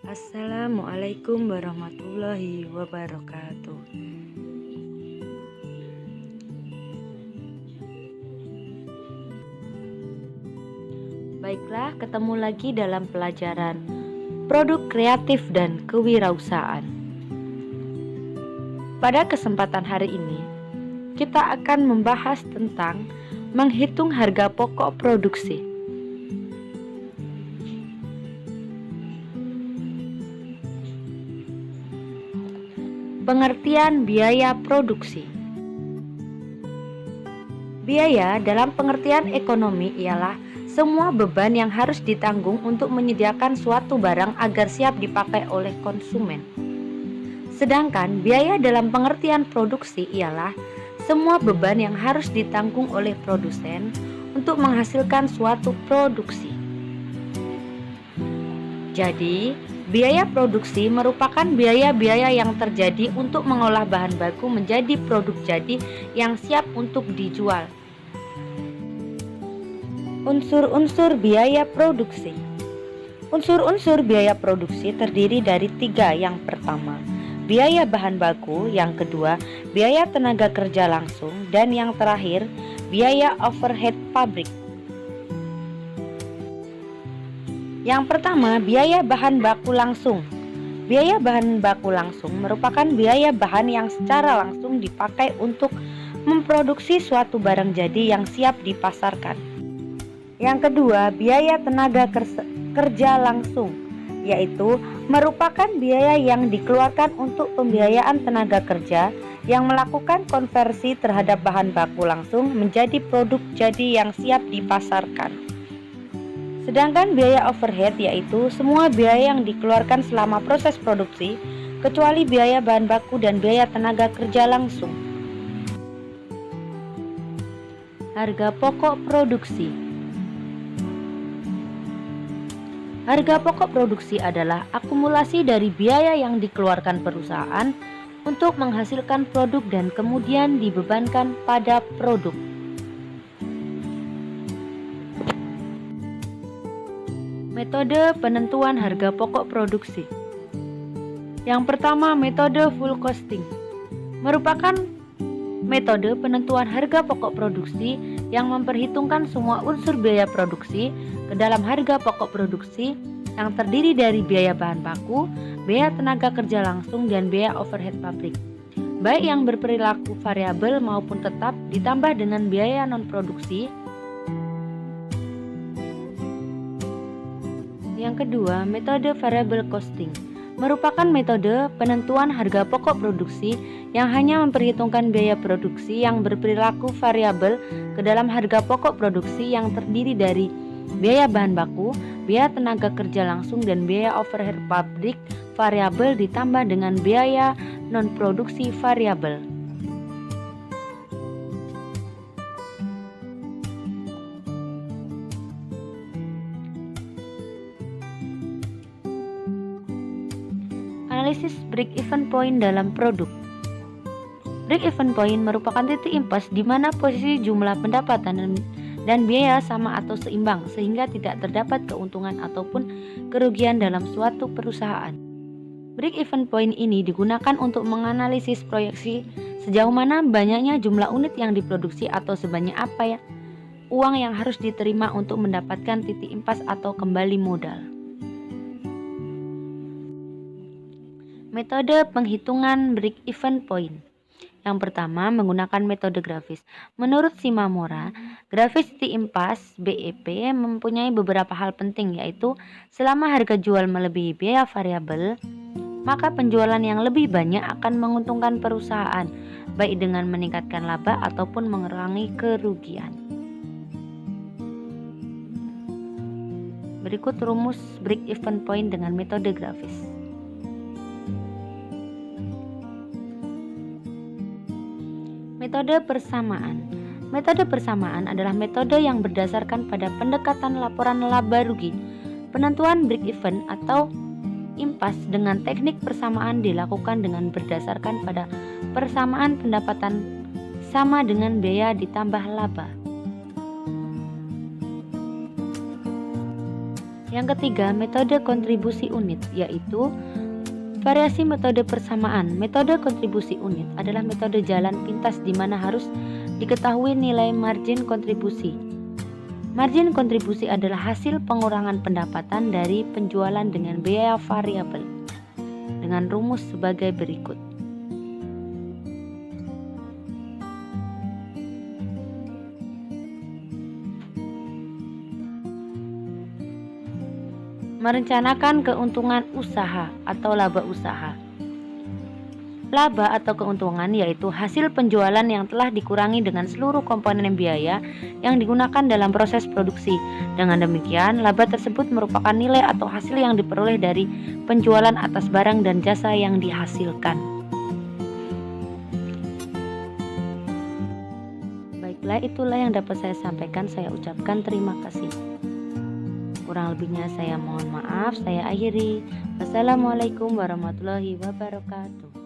Assalamualaikum warahmatullahi wabarakatuh. Baiklah, ketemu lagi dalam pelajaran produk kreatif dan kewirausahaan. Pada kesempatan hari ini, kita akan membahas tentang menghitung harga pokok produksi. Pengertian biaya produksi. Biaya dalam pengertian ekonomi ialah semua beban yang harus ditanggung untuk menyediakan suatu barang agar siap dipakai oleh konsumen. Sedangkan biaya dalam pengertian produksi ialah semua beban yang harus ditanggung oleh produsen untuk menghasilkan suatu produksi. Jadi, biaya produksi merupakan biaya-biaya yang terjadi untuk mengolah bahan baku menjadi produk jadi yang siap untuk dijual. Unsur-unsur biaya produksi. Unsur-unsur biaya produksi terdiri dari 3. Yang pertama, biaya bahan baku. Yang kedua, biaya tenaga kerja langsung. Dan yang terakhir, biaya overhead pabrik. Yang pertama, biaya bahan baku langsung. Biaya bahan baku langsung merupakan biaya bahan yang secara langsung dipakai untuk memproduksi suatu barang jadi yang siap dipasarkan. Yang kedua, biaya tenaga kerja langsung, yaitu merupakan biaya yang dikeluarkan untuk pembiayaan tenaga kerja yang melakukan konversi terhadap bahan baku langsung menjadi produk jadi yang siap dipasarkan. Sedangkan biaya overhead yaitu semua biaya yang dikeluarkan selama proses produksi kecuali biaya bahan baku dan biaya tenaga kerja langsung. Harga pokok produksi. Harga pokok produksi adalah akumulasi dari biaya yang dikeluarkan perusahaan untuk menghasilkan produk dan kemudian dibebankan pada produk. Metode penentuan harga pokok produksi. Yang pertama, metode full costing merupakan metode penentuan harga pokok produksi yang memperhitungkan semua unsur biaya produksi ke dalam harga pokok produksi yang terdiri dari biaya bahan baku, biaya tenaga kerja langsung, dan biaya overhead pabrik, baik yang berperilaku variabel maupun tetap, ditambah dengan biaya non-produksi. Yang kedua, metode variable costing merupakan metode penentuan harga pokok produksi yang hanya memperhitungkan biaya produksi yang berperilaku variabel ke dalam harga pokok produksi yang terdiri dari biaya bahan baku, biaya tenaga kerja langsung, dan biaya overhead pabrik variabel ditambah dengan biaya non-produksi variabel. Analisis break-even point dalam produk. Break-even point merupakan titik impas di mana posisi jumlah pendapatan dan biaya sama atau seimbang sehingga tidak terdapat keuntungan ataupun kerugian dalam suatu perusahaan. Break-even point ini digunakan untuk menganalisis proyeksi sejauh mana banyaknya jumlah unit yang diproduksi atau sebanyak apa uang yang harus diterima untuk mendapatkan titik impas atau kembali modal. Metode penghitungan break-even point. Yang pertama, menggunakan metode grafis. Menurut Shimamura, grafis titik impas (BEP) mempunyai beberapa hal penting, yaitu selama harga jual melebihi biaya variabel, maka penjualan yang lebih banyak akan menguntungkan perusahaan, baik dengan meningkatkan laba ataupun mengurangi kerugian. Berikut rumus break-even point dengan metode grafis. Metode persamaan. Metode persamaan adalah metode yang berdasarkan pada pendekatan laporan laba rugi. Penentuan break-even atau impas dengan teknik persamaan dilakukan dengan berdasarkan pada persamaan pendapatan sama dengan biaya ditambah laba. Yang ketiga, metode kontribusi unit, yaitu variasi metode persamaan. Metode kontribusi unit adalah metode jalan pintas di mana harus diketahui nilai margin kontribusi. Margin kontribusi adalah hasil pengurangan pendapatan dari penjualan dengan biaya variabel dengan rumus sebagai berikut. Merencanakan keuntungan usaha atau laba usaha. Laba atau keuntungan yaitu hasil penjualan yang telah dikurangi dengan seluruh komponen biaya yang digunakan dalam proses produksi. Dengan demikian, laba tersebut merupakan nilai atau hasil yang diperoleh dari penjualan atas barang dan jasa yang dihasilkan. Baiklah, itulah yang dapat saya sampaikan. Saya ucapkan terima kasih. Kurang lebihnya saya mohon maaf. Saya akhiri. Wassalamualaikum warahmatullahi wabarakatuh.